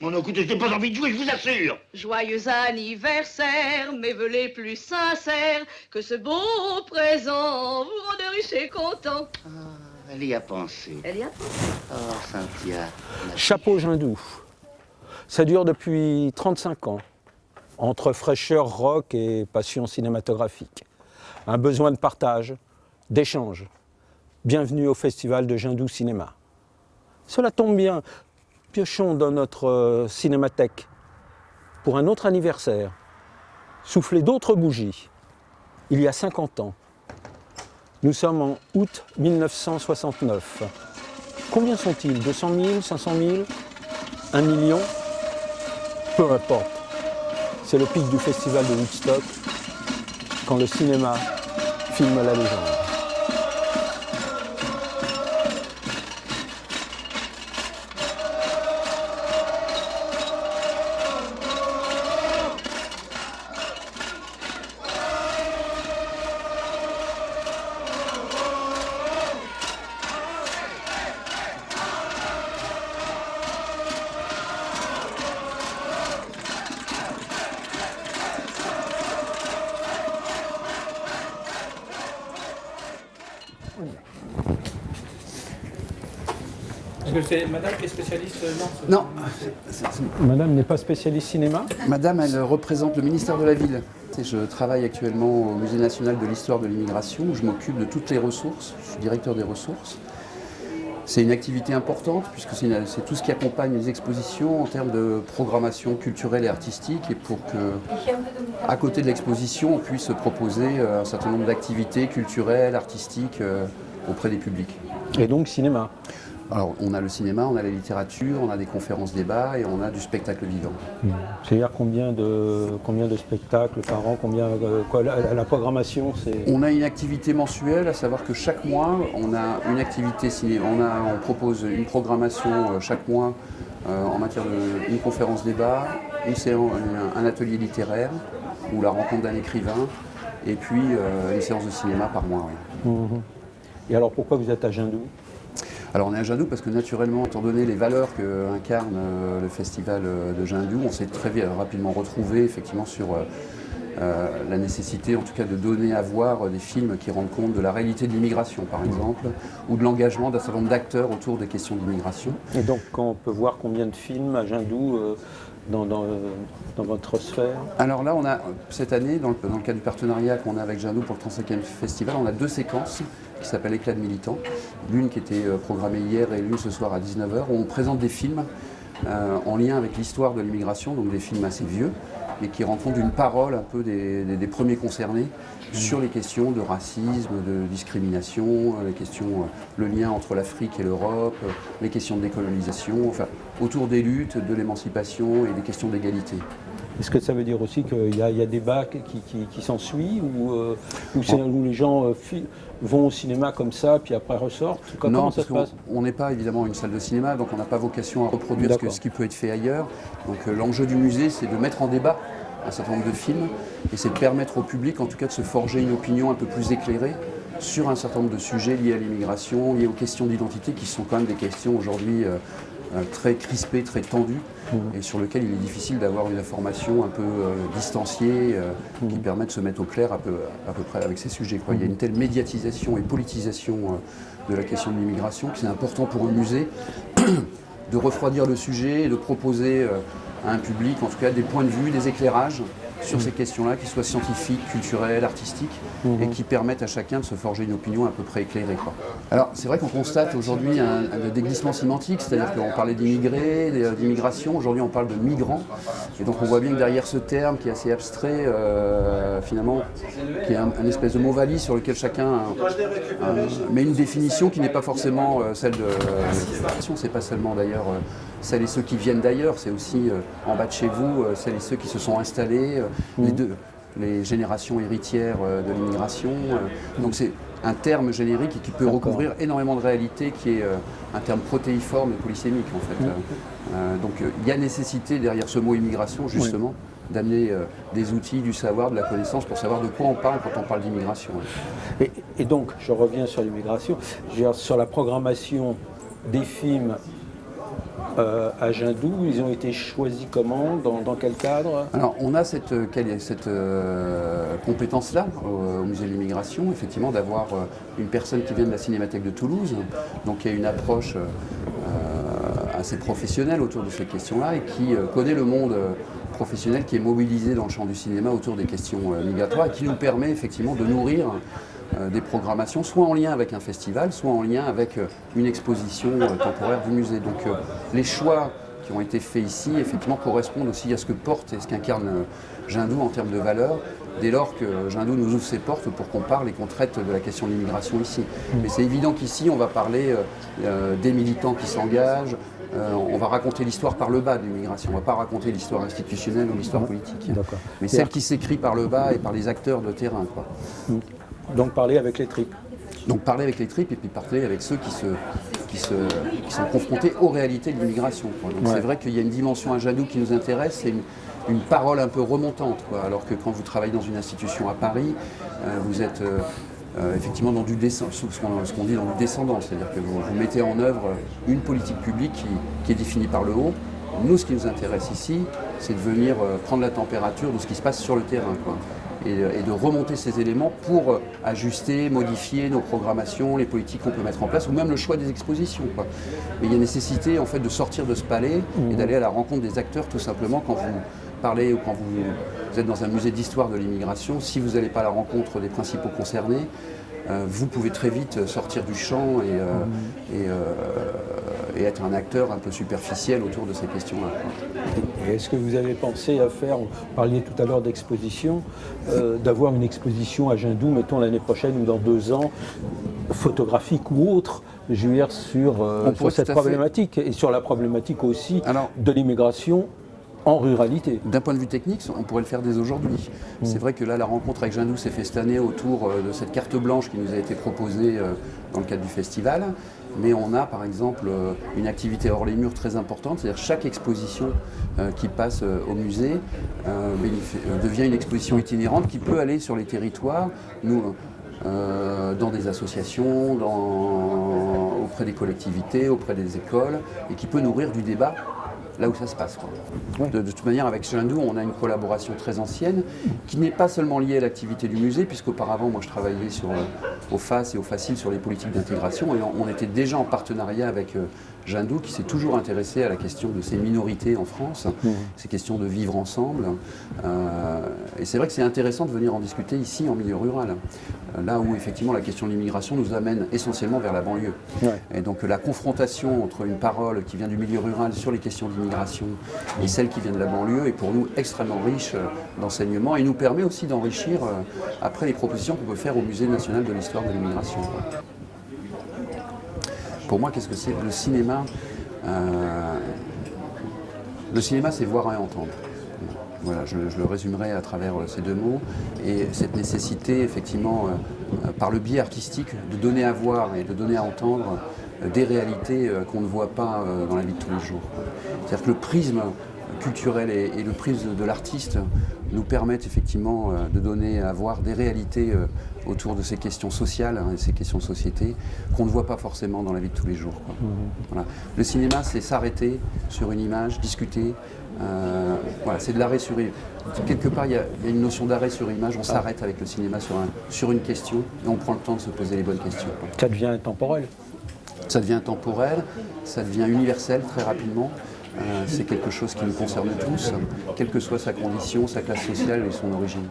Oh non, écoutez, je n'ai pas envie de jouer, je vous assure. Joyeux anniversaire, mes vœux les plus sincères, que ce beau présent vous rende riche et content. Ah, elle y a pensé. Elle y a pensé. Oh, Cynthia. Chapeau Jindou. Ça dure depuis 35 ans, entre fraîcheur rock et passion cinématographique. Un besoin de partage, d'échange. Bienvenue au Festival de Jindou Cinéma. Cela tombe bien, piochons dans notre cinémathèque pour un autre anniversaire. Souffler d'autres bougies, il y a 50 ans. Nous sommes en août 1969. Combien sont-ils? 200 000, 500 000, 1 million? Peu importe. C'est le pic du festival de Woodstock, quand le cinéma filme la légende. Est-ce que c'est madame qui est spécialiste? Non, Madame n'est pas spécialiste cinéma? madame, elle représente le ministère de la Ville. Je travaille actuellement au Musée national de l'histoire de l'immigration, où je m'occupe de toutes les ressources. Je suis directeur des ressources. C'est une activité importante, puisque c'est tout ce qui accompagne les expositions en termes de programmation culturelle et artistique, et pour que, à côté de l'exposition, on puisse proposer un certain nombre d'activités culturelles, artistiques auprès des publics. Et donc cinéma. Alors, on a le cinéma, on a la littérature, on a des conférences débats et on a du spectacle vivant. C'est-à-dire combien de spectacles par an, la programmation c'est... On a une activité mensuelle, à savoir que chaque mois, on a une activité ciné. On propose une programmation chaque mois en matière d'une conférence débat, un atelier littéraire ou la rencontre d'un écrivain, et puis une séance de cinéma par mois. Oui. Et alors pourquoi vous êtes à Jindou? Alors on est à Jindou parce que naturellement, étant donné les valeurs qu'incarne le festival de Jindou, on s'est très rapidement retrouvé effectivement sur la nécessité en tout cas de donner à voir des films qui rendent compte de la réalité de l'immigration par exemple, ou de l'engagement d'un certain nombre d'acteurs autour des questions d'immigration. Et donc on peut voir combien de films à Jindou dans votre sphère? Alors là, on a cette année, dans le cadre du partenariat qu'on a avec Jindou pour le 35e festival, on a 2 séquences qui s'appellent Éclat de militants. L'une qui était programmée hier et l'une ce soir à 19h, où on présente des films en lien avec l'histoire de l'immigration, donc des films assez vieux, mais qui rendent compte d'une parole un peu des premiers concernés sur les questions de racisme, de discrimination, les questions, le lien entre l'Afrique et l'Europe, les questions de décolonisation, enfin autour des luttes, de l'émancipation et des questions d'égalité. Est-ce que ça veut dire aussi qu'il y a des débats qui s'ensuit où les gens vont au cinéma comme ça, puis après ressortent? Comment ça se passe? On n'est pas évidemment une salle de cinéma, donc on n'a pas vocation à reproduire ce qui peut être fait ailleurs. Donc l'enjeu du musée, c'est de mettre en débat un certain nombre de films, et c'est de permettre au public en tout cas de se forger une opinion un peu plus éclairée sur un certain nombre de sujets liés à l'immigration, liés aux questions d'identité, qui sont quand même des questions aujourd'hui très crispées, très tendues, et sur lesquelles il est difficile d'avoir une information un peu distanciée, qui permet de se mettre au clair à peu près avec ces sujets. Il y a une telle médiatisation et politisation de la question de l'immigration que c'est important pour un musée de refroidir le sujet et de proposer à un public, en tout cas, des points de vue, des éclairages sur ces questions-là, qui soient scientifiques, culturelles, artistiques, et qui permettent à chacun de se forger une opinion à peu près éclairée. Alors, c'est vrai qu'on constate aujourd'hui un déglissement sémantique, c'est-à-dire qu'on parlait d'immigrés, d'immigration, aujourd'hui on parle de migrants, et donc on voit bien que derrière ce terme qui est assez abstrait, finalement, qui est un espèce de mot valise sur lequel chacun met une définition qui n'est pas forcément celle de l'immigration, c'est pas seulement d'ailleurs celles et ceux qui viennent d'ailleurs, c'est aussi en bas de chez vous, celles et ceux qui se sont installés, les générations héritières de l'immigration. Donc c'est un terme générique qui peut recouvrir énormément de réalités, qui est un terme protéiforme et polysémique en fait. Donc il y a nécessité derrière ce mot immigration justement d'amener des outils, du savoir, de la connaissance pour savoir de quoi on parle quand on parle d'immigration. Et donc je reviens sur l'immigration, sur la programmation des films à Jindou, ils ont été choisis comment, dans quel cadre? Alors, on a cette compétence-là au Musée de l'Immigration, effectivement, d'avoir une personne qui vient de la Cinémathèque de Toulouse, donc il y a une approche assez professionnelle autour de ces questions-là et qui connaît le monde professionnel qui est mobilisé dans le champ du cinéma autour des questions migratoires et qui nous permet effectivement de nourrir des programmations, soit en lien avec un festival, soit en lien avec une exposition temporaire du musée. Donc les choix qui ont été faits ici, effectivement, correspondent aussi à ce que porte et ce qu'incarne Jindou en termes de valeurs, dès lors que Jindou nous ouvre ses portes pour qu'on parle et qu'on traite de la question de l'immigration ici. Mais c'est évident qu'ici, on va parler des militants qui s'engagent, on va raconter l'histoire par le bas de l'immigration, on ne va pas raconter l'histoire institutionnelle ou l'histoire politique, mais celle qui s'écrit par le bas et par les acteurs de terrain, quoi. Donc parler avec les tripes. Donc parler avec les tripes et puis parler avec ceux qui sont confrontés aux réalités de l'immigration. Donc c'est vrai qu'il y a une dimension à Jindou qui nous intéresse, c'est une parole un peu remontante, quoi. Alors que quand vous travaillez dans une institution à Paris, vous êtes effectivement dans ce qu'on dit dans du descendant, c'est-à-dire que vous mettez en œuvre une politique publique qui est définie par le haut. Nous, ce qui nous intéresse ici, c'est de venir prendre la température de ce qui se passe sur le terrain, quoi. Et de remonter ces éléments pour ajuster, modifier nos programmations, les politiques qu'on peut mettre en place, ou même le choix des expositions, quoi. Mais il y a nécessité en fait de sortir de ce palais et d'aller à la rencontre des acteurs, tout simplement. Quand vous parlez ou quand vous êtes dans un musée d'histoire de l'immigration, si vous n'allez pas à la rencontre des principaux concernés, vous pouvez très vite sortir du champ et être un acteur un peu superficiel autour de ces questions-là. Et est-ce que vous avez pensé à faire, vous parliez tout à l'heure d'exposition, d'avoir une exposition à Jindou, mettons l'année prochaine ou dans 2 ans, photographique ou autre, je veux dire, sur cette problématique et sur la problématique aussi de l'immigration en ruralité. D'un point de vue technique, on pourrait le faire dès aujourd'hui. C'est vrai que là, la rencontre avec Jindou s'est faite cette année autour de cette carte blanche qui nous a été proposée dans le cadre du festival. Mais on a par exemple une activité hors les murs très importante, c'est-à-dire chaque exposition qui passe au musée devient une exposition itinérante qui peut aller sur les territoires, dans des associations, auprès des collectivités, auprès des écoles, et qui peut nourrir du débat là où ça se passe, quoi. De toute manière, avec Jindou, on a une collaboration très ancienne qui n'est pas seulement liée à l'activité du musée, puisqu'auparavant, moi, je travaillais au FAS et au FACIL sur les politiques d'intégration, et on était déjà en partenariat avec Jindou, qui s'est toujours intéressé à la question de ces minorités en France, ces questions de vivre ensemble. Et c'est vrai que c'est intéressant de venir en discuter ici, en milieu rural, là où effectivement la question de l'immigration nous amène essentiellement vers la banlieue. Et donc la confrontation entre une parole qui vient du milieu rural sur les questions d'immigration et celle qui vient de la banlieue est pour nous extrêmement riche d'enseignements et nous permet aussi d'enrichir après les propositions qu'on peut faire au Musée national de l'histoire de l'immigration. Pour moi, qu'est-ce que c'est le cinéma? Le cinéma, c'est voir et entendre. Voilà, je le résumerai à travers ces 2 mots. Et cette nécessité, effectivement, par le biais artistique, de donner à voir et de donner à entendre des réalités qu'on ne voit pas dans la vie de tous les jours. C'est-à-dire que le prisme culturel et le prisme de l'artiste nous permettent effectivement de donner à voir des réalités autour de ces questions sociales et ces questions de société qu'on ne voit pas forcément dans la vie de tous les jours, quoi. Voilà. Le cinéma, c'est s'arrêter sur une image, discuter. Voilà, c'est de l'arrêt sur image. Quelque part, il y a une notion d'arrêt sur image. On s'arrête avec le cinéma sur une question et on prend le temps de se poser les bonnes questions, quoi. Ça devient intemporel. Ça devient temporel, ça devient universel très rapidement. C'est quelque chose qui nous concerne tous, quelle que soit sa condition, sa classe sociale et son origine.